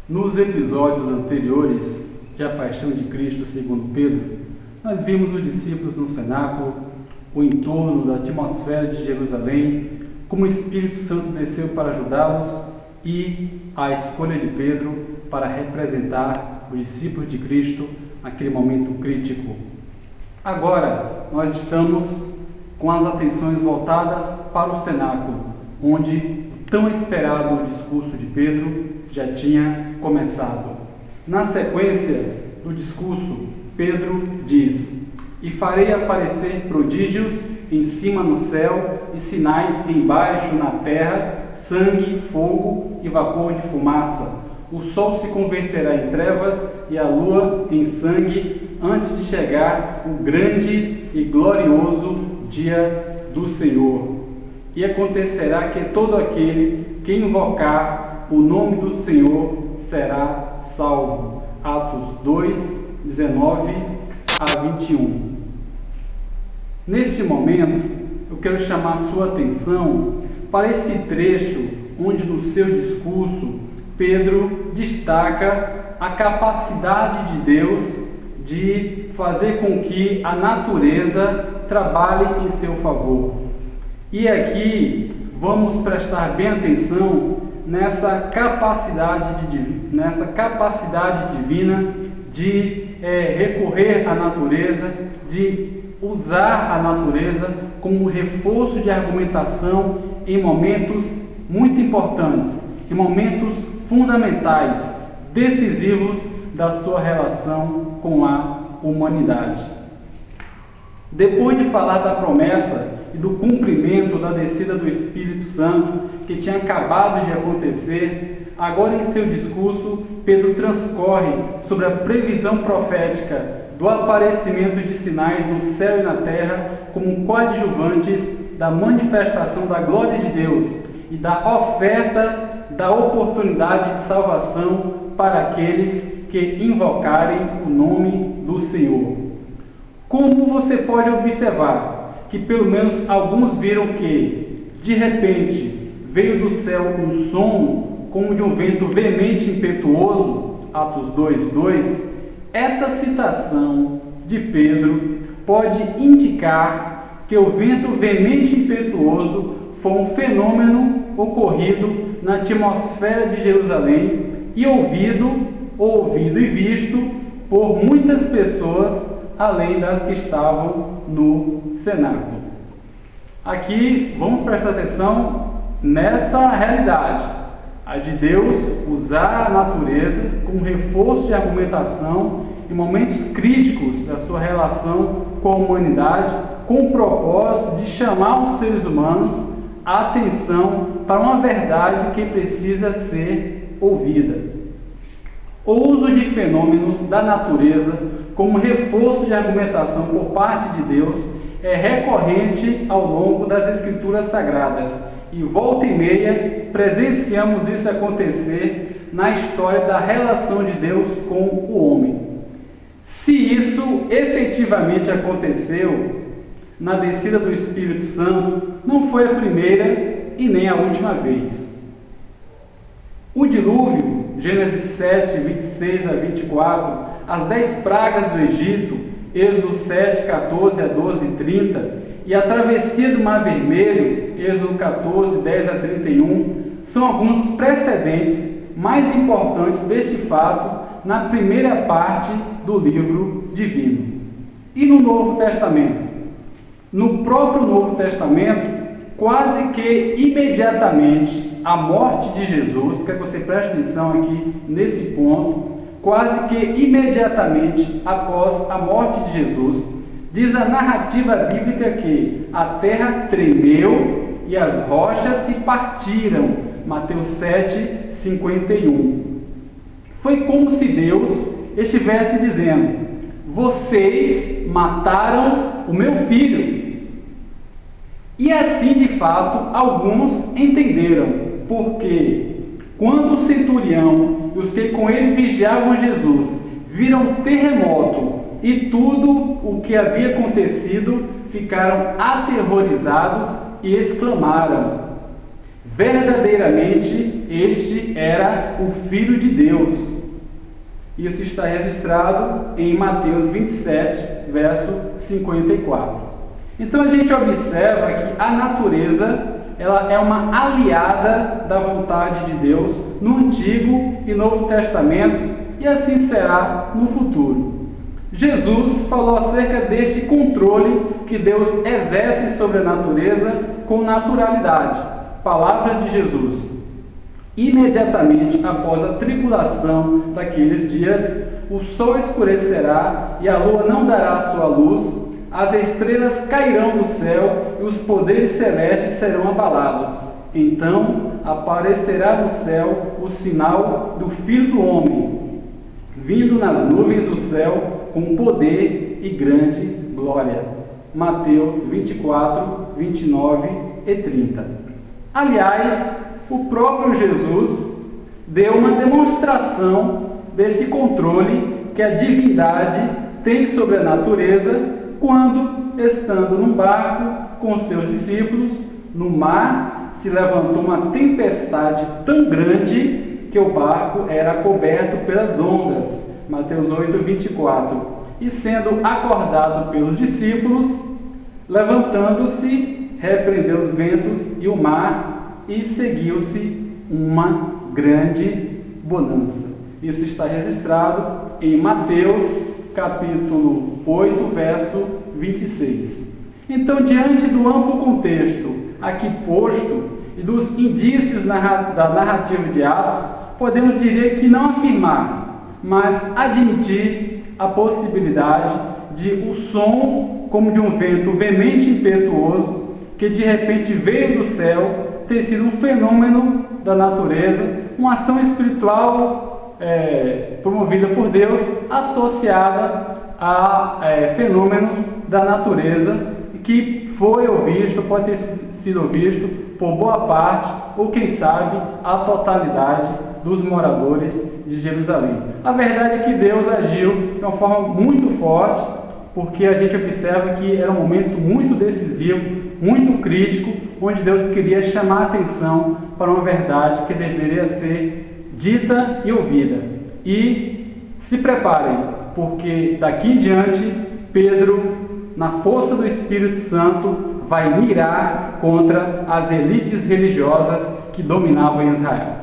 Nos episódios anteriores de A Paixão de Cristo segundo Pedro, nós vimos os discípulos no cenáculo, o entorno da atmosfera de Jerusalém, como o Espírito Santo desceu para ajudá-los e a escolha de Pedro para representar os discípulos de Cristo naquele momento crítico. Agora, nós estamos com as atenções voltadas para o cenáculo, onde o tão esperado discurso de Pedro já tinha começado. Na sequência do discurso, Pedro diz: "E farei aparecer prodígios em cima no céu e sinais embaixo na terra, sangue, fogo e vapor de fumaça. O sol se converterá em trevas e a lua em sangue, antes de chegar o grande e glorioso dia do Senhor. E acontecerá que todo aquele que invocar o nome do Senhor será salvo." Atos 2, 19 a 21. Neste momento, eu quero chamar a sua atenção para esse trecho onde no seu discurso Pedro destaca a capacidade de Deus de fazer com que a natureza trabalhe em seu favor. E aqui vamos prestar bem atenção nessa capacidade divina de recorrer à natureza, de usar a natureza como reforço de argumentação em momentos muito importantes, em momentos fundamentais, decisivos da sua relação com a humanidade. Depois de falar da promessa e do cumprimento da descida do Espírito Santo que tinha acabado de acontecer, agora em seu discurso, Pedro transcorre sobre a previsão profética do aparecimento de sinais no céu e na terra como coadjuvantes da manifestação da glória de Deus e da oferta da oportunidade de salvação para aqueles que invocarem o nome do Senhor. Como você pode observar que pelo menos alguns viram que, de repente, veio do céu um som como de um vento veemente e impetuoso, Atos 2:2, essa citação de Pedro pode indicar que o vento veemente e impetuoso foi um fenômeno ocorrido na atmosfera de Jerusalém e ouvido e visto por muitas pessoas, além das que estavam no cenáculo. Aqui vamos prestar atenção nessa realidade, a de Deus usar a natureza como reforço de argumentação em momentos críticos da sua relação com a humanidade, com o propósito de chamar os seres humanos a atenção para uma verdade que precisa ser ouvida. O uso de fenômenos da natureza como reforço de argumentação por parte de Deus é recorrente ao longo das Escrituras Sagradas e volta e meia presenciamos isso acontecer na história da relação de Deus com o homem. Se isso efetivamente aconteceu na descida do Espírito Santo, não foi a primeira e nem a última vez. O dilúvio, Gênesis 7, 26 a 24, as 10 pragas do Egito, Êxodo 7, 14 a 12 e 30, e a travessia do Mar Vermelho, Êxodo 14, 10 a 31, são alguns dos precedentes mais importantes deste fato na primeira parte do livro divino. E no Novo Testamento? No próprio Novo Testamento, quase que imediatamente a morte de Jesus, quero que você preste atenção aqui nesse ponto, quase que imediatamente após a morte de Jesus, diz a narrativa bíblica que a terra tremeu e as rochas se partiram, Mateus 7, 51. Foi como se Deus estivesse dizendo: vocês mataram o meu filho. E assim, de fato, alguns entenderam, porque quando o centurião e os que com ele vigiavam Jesus viram terremoto e tudo o que havia acontecido, ficaram aterrorizados e exclamaram: verdadeiramente este era o Filho de Deus. Isso está registrado em Mateus 27, verso 54. Então a gente observa que a natureza, ela é uma aliada da vontade de Deus no Antigo e Novo Testamentos, e assim será no futuro. Jesus falou acerca deste controle que Deus exerce sobre a natureza com naturalidade. Palavras de Jesus. Imediatamente após a tribulação daqueles dias, o sol escurecerá e a lua não dará sua luz, as estrelas cairão do céu e os poderes celestes serão abalados. Então aparecerá no céu o sinal do Filho do Homem, vindo nas nuvens do céu com poder e grande glória. Mateus 24, 29 e 30. Aliás, o próprio Jesus deu uma demonstração desse controle que a divindade tem sobre a natureza quando, estando num barco com seus discípulos, no mar se levantou uma tempestade tão grande que o barco era coberto pelas ondas. Mateus 8, 24. E sendo acordado pelos discípulos, levantando-se, repreendeu os ventos e o mar, e seguiu-se uma grande bonança. Isso está registrado em Mateus, capítulo 8, verso 26. Então, diante do amplo contexto aqui posto e dos indícios da narrativa de Atos, podemos dizer que não afirmar, mas admitir a possibilidade de o som, como de um vento veemente e impetuoso, que de repente veio do céu, ter sido um fenômeno da natureza, uma ação espiritual promovida por Deus, associada a fenômenos da natureza, que foi ou visto, pode ter sido visto por boa parte, ou quem sabe, a totalidade dos moradores de Jerusalém. A verdade é que Deus agiu de uma forma muito forte, porque a gente observa que era um momento muito decisivo, muito crítico, onde Deus queria chamar a atenção para uma verdade que deveria ser dita e ouvida. E se preparem, porque daqui em diante, Pedro, na força do Espírito Santo, vai mirar contra as elites religiosas que dominavam em Israel.